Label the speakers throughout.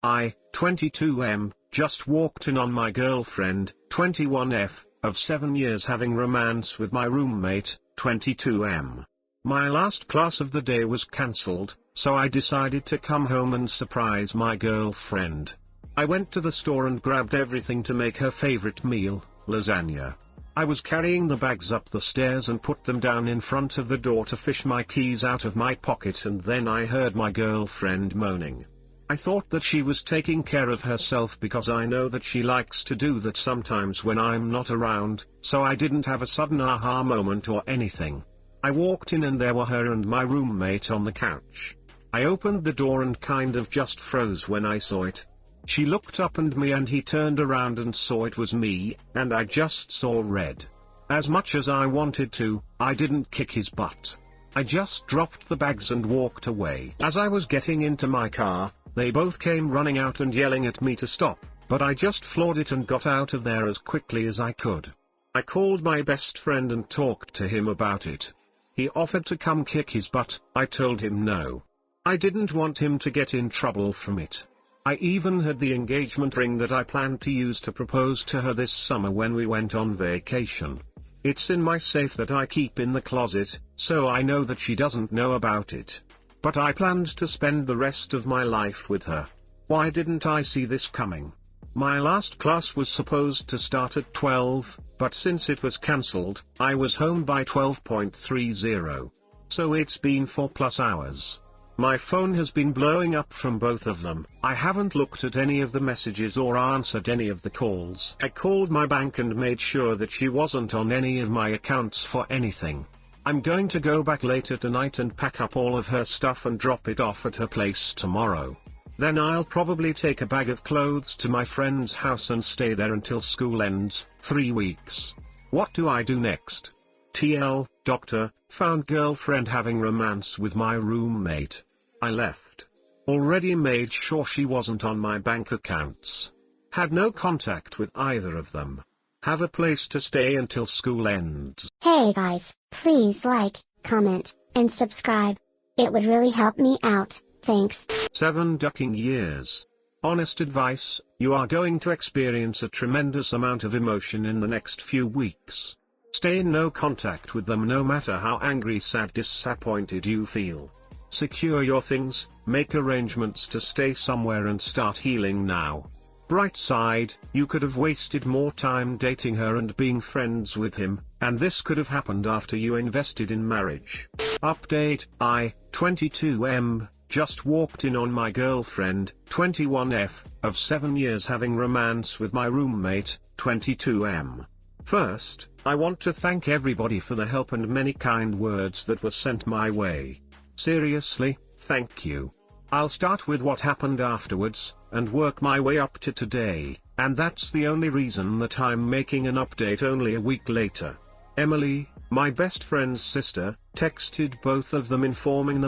Speaker 1: I, 22M, just walked in on my girlfriend, 21F, of 7 years having romance with my roommate, 22M. My last class of the day was cancelled, so I decided to come home and surprise my girlfriend. I went to the store and grabbed everything to make her favorite meal, lasagna. I was carrying the bags up the stairs and put them down in front of the door to fish my keys out of my pocket, and then I heard my girlfriend moaning. I thought that she was taking care of herself because I know that she likes to do that sometimes when I'm not around, so I didn't have a sudden aha moment or anything. I walked in and there were her and my roommate on the couch. I opened the door and kind of just froze when I saw it. She looked up at me and he turned around and saw it was me, and I just saw red. As much as I wanted to, I didn't kick his butt. I just dropped the bags and walked away. As I was getting into my car, they both came running out and yelling at me to stop, but I just floored it and got out of there as quickly as I could. I called my best friend and talked to him about it. He offered to come kick his butt. I told him no. I didn't want him to get in trouble from it. I even had the engagement ring that I planned to use to propose to her this summer when we went on vacation. It's in my safe that I keep in the closet, so I know that she doesn't know about it. But I planned to spend the rest of my life with her. Why didn't I see this coming? My last class was supposed to start at 12, but since it was cancelled, I was home by 12:30. So it's been 4+ hours. My phone has been blowing up from both of them. I haven't looked at any of the messages or answered any of the calls. I called my bank and made sure that she wasn't on any of my accounts for anything. I'm going to go back later tonight and pack up all of her stuff and drop it off at her place tomorrow. Then I'll probably take a bag of clothes to my friend's house and stay there until school ends, 3 weeks. What do I do next? TL, doctor, found girlfriend having romance with my roommate. I left. Already made sure she wasn't on my bank accounts. Had no contact with either of them. Have a place to stay until school ends.
Speaker 2: Hey guys, please like, comment, and subscribe. It would really help me out, thanks.
Speaker 1: 7 ducking years. Honest advice, you are going to experience a tremendous amount of emotion in the next few weeks. Stay in no contact with them no matter how angry, sad, disappointed you feel. Secure your things, make arrangements to stay somewhere and start healing now. Bright side, you could have wasted more time dating her and being friends with him, and this could have happened after you invested in marriage. Update, I, 22M, just walked in on my girlfriend, 21F, of 7 years having romance with my roommate, 22M. First, I want to thank everybody for the help and many kind words that were sent my way. Seriously, thank you. I'll start with what happened afterwards, and work my way up to today, and that's the only reason that I'm making an update only a week later. Emily, my best friend's sister, texted both of them informing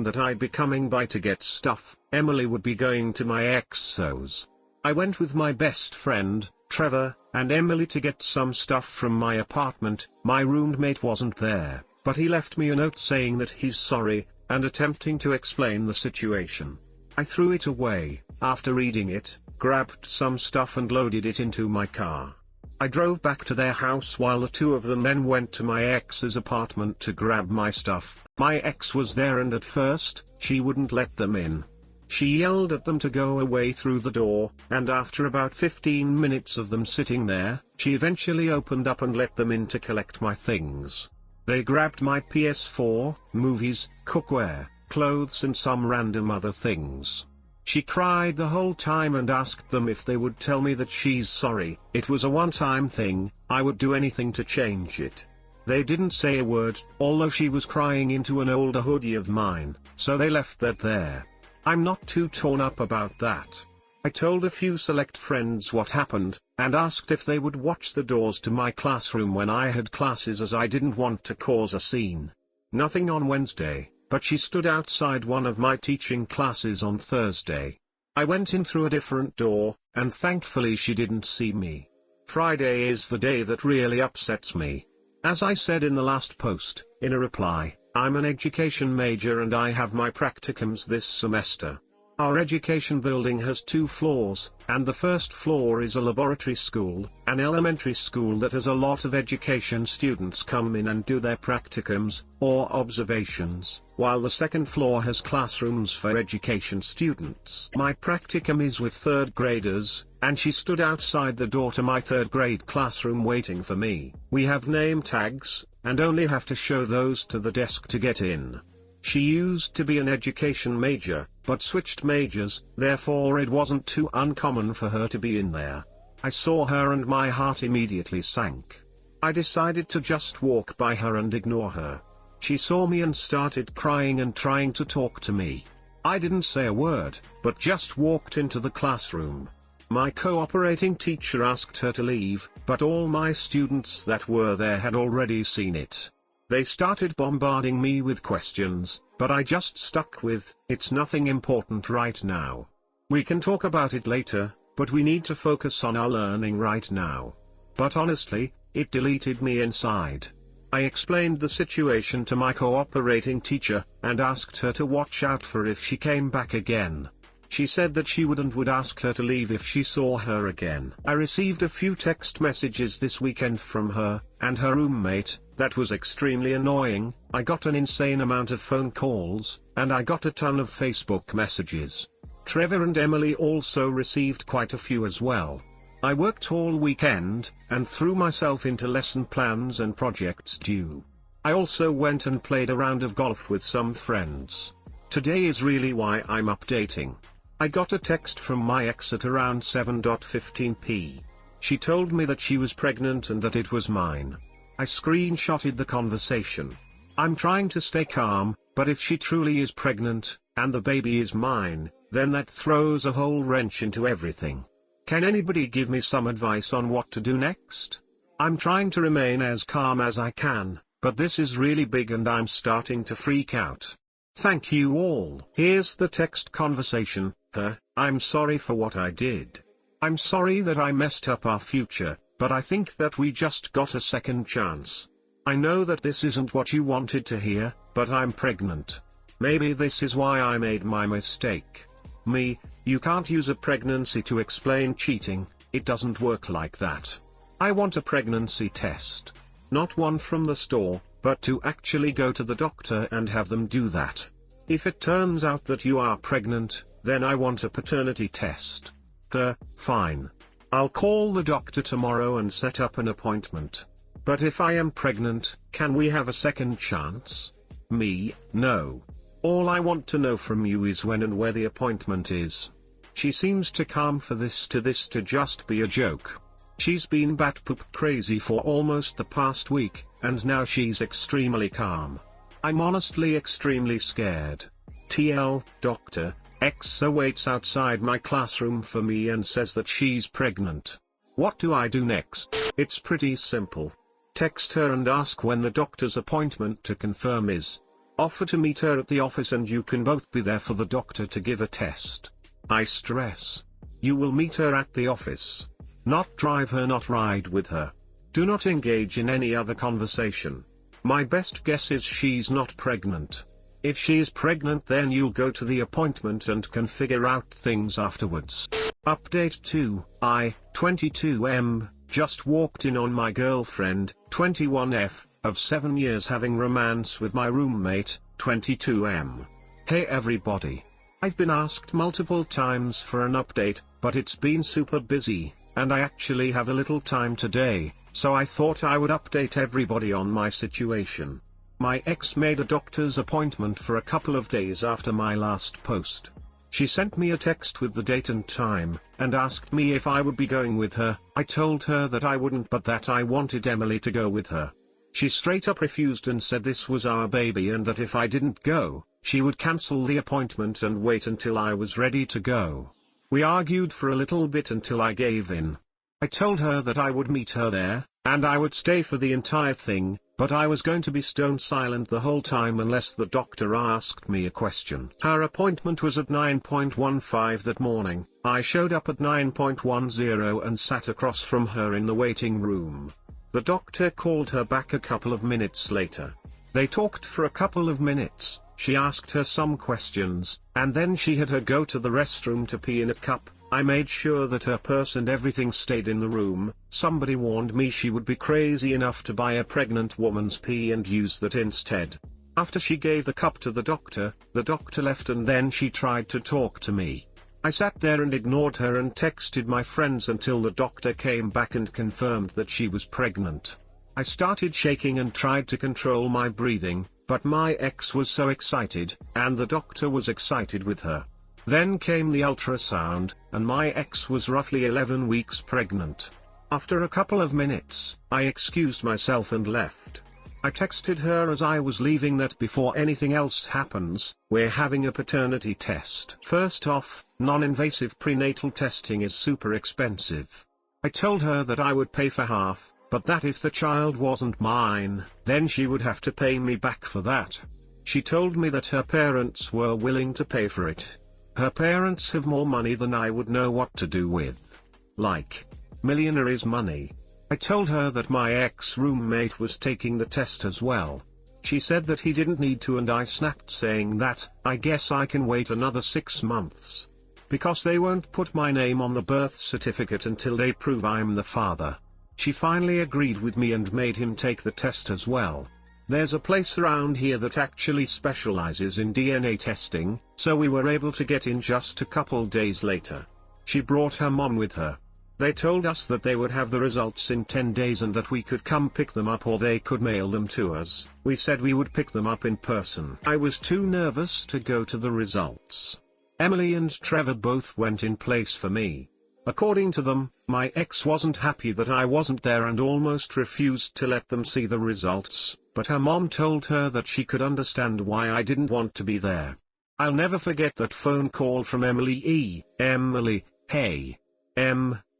Speaker 1: that I'd be coming by to get stuff. Emily would be going to my ex's. I went with my best friend, Trevor, and Emily to get some stuff from my apartment. My roommate wasn't there, but he left me a note saying that he's sorry, and attempting to explain the situation. I threw it away, after reading it, grabbed some stuff and loaded it into my car. I drove back to their house while the two of them then went to my ex's apartment to grab my stuff. My ex was there and at first, she wouldn't let them in. She yelled at them to go away through the door, and after about 15 minutes of them sitting there, she eventually opened up and let them in to collect my things. They grabbed my PS4, movies, cookware, clothes and some random other things. She cried the whole time and asked them if they would tell me that she's sorry. It was a one-time thing, I would do anything to change it. They didn't say a word, although she was crying into an older hoodie of mine, so they left that there. I'm not too torn up about that. I told a few select friends what happened, and asked if they would watch the doors to my classroom when I had classes as I didn't want to cause a scene. Nothing on Wednesday, but she stood outside one of my teaching classes on Thursday. I went in through a different door, and thankfully she didn't see me. Friday is the day that really upsets me. As I said in the last post, in a reply, I'm an education major and I have my practicums this semester. Our education building has 2 floors, and the first floor is a laboratory school, an elementary school that has a lot of education students come in and do their practicums, or observations, while the second floor has classrooms for education students. My practicum is with 3rd graders, and she stood outside the door to my 3rd grade classroom waiting for me. We have name tags, and only have to show those to the desk to get in. She used to be an education major, but switched majors, therefore it wasn't too uncommon for her to be in there. I saw her and my heart immediately sank. I decided to just walk by her and ignore her. She saw me and started crying and trying to talk to me. I didn't say a word, but just walked into the classroom. My cooperating teacher asked her to leave, but all my students that were there had already seen it. They started bombarding me with questions, but I just stuck with, "It's nothing important right now. We can talk about it later, but we need to focus on our learning right now." But honestly, it deleted me inside. I explained the situation to my cooperating teacher, and asked her to watch out for if she came back again. She said that she would ask her to leave if she saw her again. I received a few text messages this weekend from her, and her roommate. That was extremely annoying. I got an insane amount of phone calls, and I got a ton of Facebook messages. Trevor and Emily also received quite a few as well. I worked all weekend, and threw myself into lesson plans and projects due. I also went and played a round of golf with some friends. Today is really why I'm updating. I got a text from my ex at around 7:15 p.m. She told me that she was pregnant and that it was mine. I screenshotted the conversation. I'm trying to stay calm, but if she truly is pregnant, and the baby is mine, then that throws a whole wrench into everything. Can anybody give me some advice on what to do next? I'm trying to remain as calm as I can, but this is really big and I'm starting to freak out. Thank you all. Here's the text conversation. I'm sorry for what I did. I'm sorry that I messed up our future. But I think that we just got a second chance. I know that this isn't what you wanted to hear, but I'm pregnant. Maybe this is why I made my mistake. You can't use a pregnancy to explain cheating, it doesn't work like that. I want a pregnancy test. Not one from the store, but to actually go to the doctor and have them do that. If it turns out that you are pregnant, then I want a paternity test. Fine. I'll call the doctor tomorrow and set up an appointment. But if I am pregnant, can we have a second chance? No. All I want to know from you is when and where the appointment is. She seems too calm for this to just be a joke. She's been bat-poop crazy for almost the past week, and now she's extremely calm. I'm honestly extremely scared. TL, Dr. X waits outside my classroom for me and says that she's pregnant. What do I do next? It's pretty simple. Text her and ask when the doctor's appointment to confirm is. Offer to meet her at the office and you can both be there for the doctor to give a test. I stress. You will meet her at the office. Not drive her, not ride with her. Do not engage in any other conversation. My best guess is she's not pregnant. If she is pregnant, then you'll go to the appointment and can figure out things afterwards. Update 2, I, 22M, just walked in on my girlfriend, 21F, of 7 years having romance with my roommate, 22M. Hey everybody. I've been asked multiple times for an update, but it's been super busy, and I actually have a little time today, so I thought I would update everybody on my situation. My ex made a doctor's appointment for a couple of days after my last post. She sent me a text with the date and time, and asked me if I would be going with her. I told her that I wouldn't, but that I wanted Emily to go with her. She straight up refused and said this was our baby and that if I didn't go, she would cancel the appointment and wait until I was ready to go. We argued for a little bit until I gave in. I told her that I would meet her there, and I would stay for the entire thing, but I was going to be stone silent the whole time unless the doctor asked me a question. Her appointment was at 9:15 that morning. I showed up at 9:10 and sat across from her in the waiting room. The doctor called her back a couple of minutes later. They talked for a couple of minutes, She asked her some questions, and then she had her go to the restroom to pee in a cup. I made sure that her purse and everything stayed in the room. Somebody warned me she would be crazy enough to buy a pregnant woman's pee and use that instead. After she gave the cup to the doctor left and then she tried to talk to me. I sat there and ignored her and texted my friends until the doctor came back and confirmed that she was pregnant. I started shaking and tried to control my breathing, but my ex was so excited, and the doctor was excited with her. Then came the ultrasound, and my ex was roughly 11 weeks pregnant. After a couple of minutes, I excused myself and left. I texted her as I was leaving that before anything else happens, we're having a paternity test. First off, non-invasive prenatal testing is super expensive. I told her that I would pay for half, but that if the child wasn't mine, then she would have to pay me back for that. She told me that her parents were willing to pay for it. Her parents have more money than I would know what to do with. Like, millionaire's money. I told her that my ex-roommate was taking the test as well. She said that he didn't need to and I snapped saying that, I guess I can wait another 6 months. Because they won't put my name on the birth certificate until they prove I'm the father. She finally agreed with me and made him take the test as well. There's a place around here that actually specializes in DNA testing, so we were able to get in just a couple days later. She brought her mom with her. They told us that they would have the results in 10 days and that we could come pick them up or they could mail them to us. We said we would pick them up in person. I was too nervous to go to the results. Emily and Trevor both went in place for me. According to them, my ex wasn't happy that I wasn't there and almost refused to let them see the results, but her mom told her that she could understand why I didn't want to be there. I'll never forget that phone call from Emily E. Emily, hey.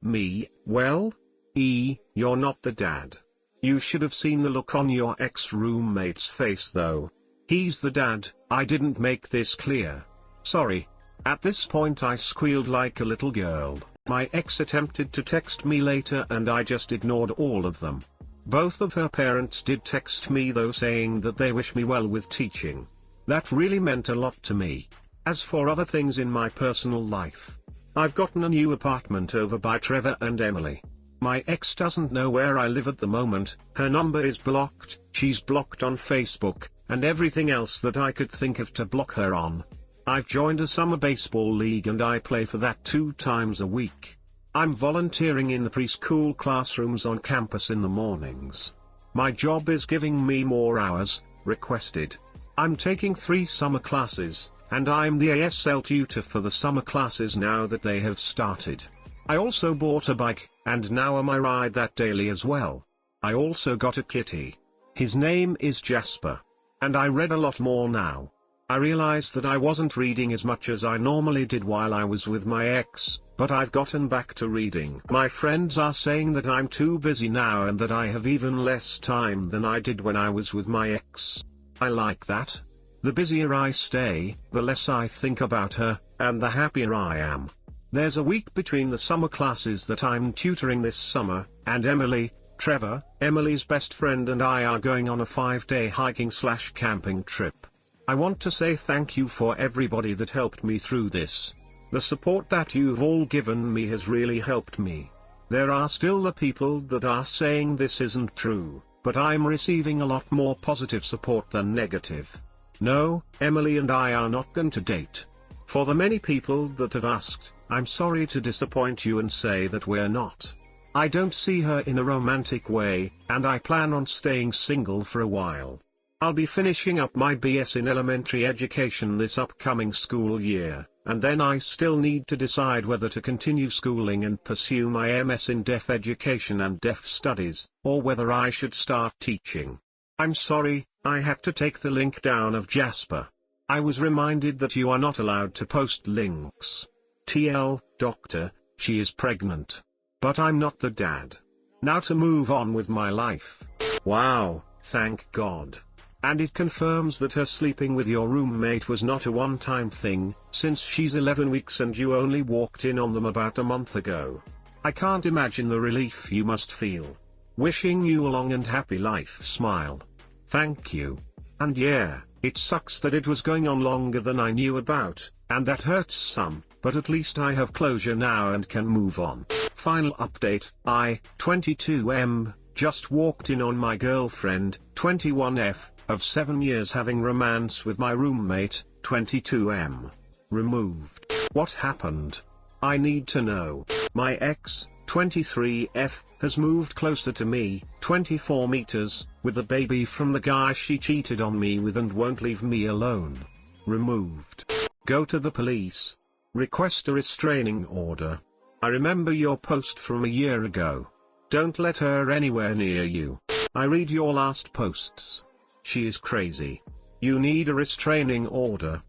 Speaker 1: Me, well? You're not the dad. You should have seen the look on your ex-roommate's face though. He's the dad. I didn't make this clear. Sorry. At this point I squealed like a little girl. My ex attempted to text me later and I just ignored all of them. Both of her parents did text me though saying that they wish me well with teaching. That really meant a lot to me. As for other things in my personal life, I've gotten a new apartment over by Trevor and Emily. My ex doesn't know where I live at the moment, her number is blocked, she's blocked on Facebook, and everything else that I could think of to block her on. I've joined a summer baseball league and I play for that 2 times a week. I'm volunteering in the preschool classrooms on campus in the mornings. My job is giving me more hours, requested. I'm taking 3 summer classes, and I'm the ASL tutor for the summer classes now that they have started. I also bought a bike, and now I ride that daily as well. I also got a kitty. His name is Jasper. And I read a lot more now. I realized that I wasn't reading as much as I normally did while I was with my ex, but I've gotten back to reading. My friends are saying that I'm too busy now and that I have even less time than I did when I was with my ex. I like that. The busier I stay, the less I think about her, and the happier I am. There's a week between the summer classes that I'm tutoring this summer, and Emily, Trevor, Emily's best friend and I are going on a 5-day hiking/camping trip. I want to say thank you for everybody that helped me through this. The support that you've all given me has really helped me. There are still the people that are saying this isn't true, but I'm receiving a lot more positive support than negative. No, Emily and I are not going to date. For the many people that have asked, I'm sorry to disappoint you and say that we're not. I don't see her in a romantic way, and I plan on staying single for a while. I'll be finishing up my BS in elementary education this upcoming school year, and then I still need to decide whether to continue schooling and pursue my MS in deaf education and deaf studies, or whether I should start teaching. I'm sorry, I had to take the link down of Jasper. I was reminded that you are not allowed to post links. TL, doctor, she is pregnant. But I'm not the dad. Now to move on with my life. Wow, thank God. And it confirms that her sleeping with your roommate was not a one-time thing, since she's 11 weeks and you only walked in on them about a month ago. I can't imagine the relief you must feel. Wishing you a long and happy life. Smile. Thank you. And yeah, It sucks that it was going on longer than I knew about, and that hurts some, but at least I have closure now and can move on. Final update, I, 22M, just walked in on my girlfriend, 21F, of 7 years having romance with my roommate, 22M. Removed. What happened? I need to know. My ex, 23F, has moved closer to me, 24 meters, with a baby from the guy she cheated on me with and won't leave me alone. Removed. Go to the police. Request a restraining order. I remember your post from a year ago. Don't let her anywhere near you. I read your last posts. She is crazy. You need a restraining order.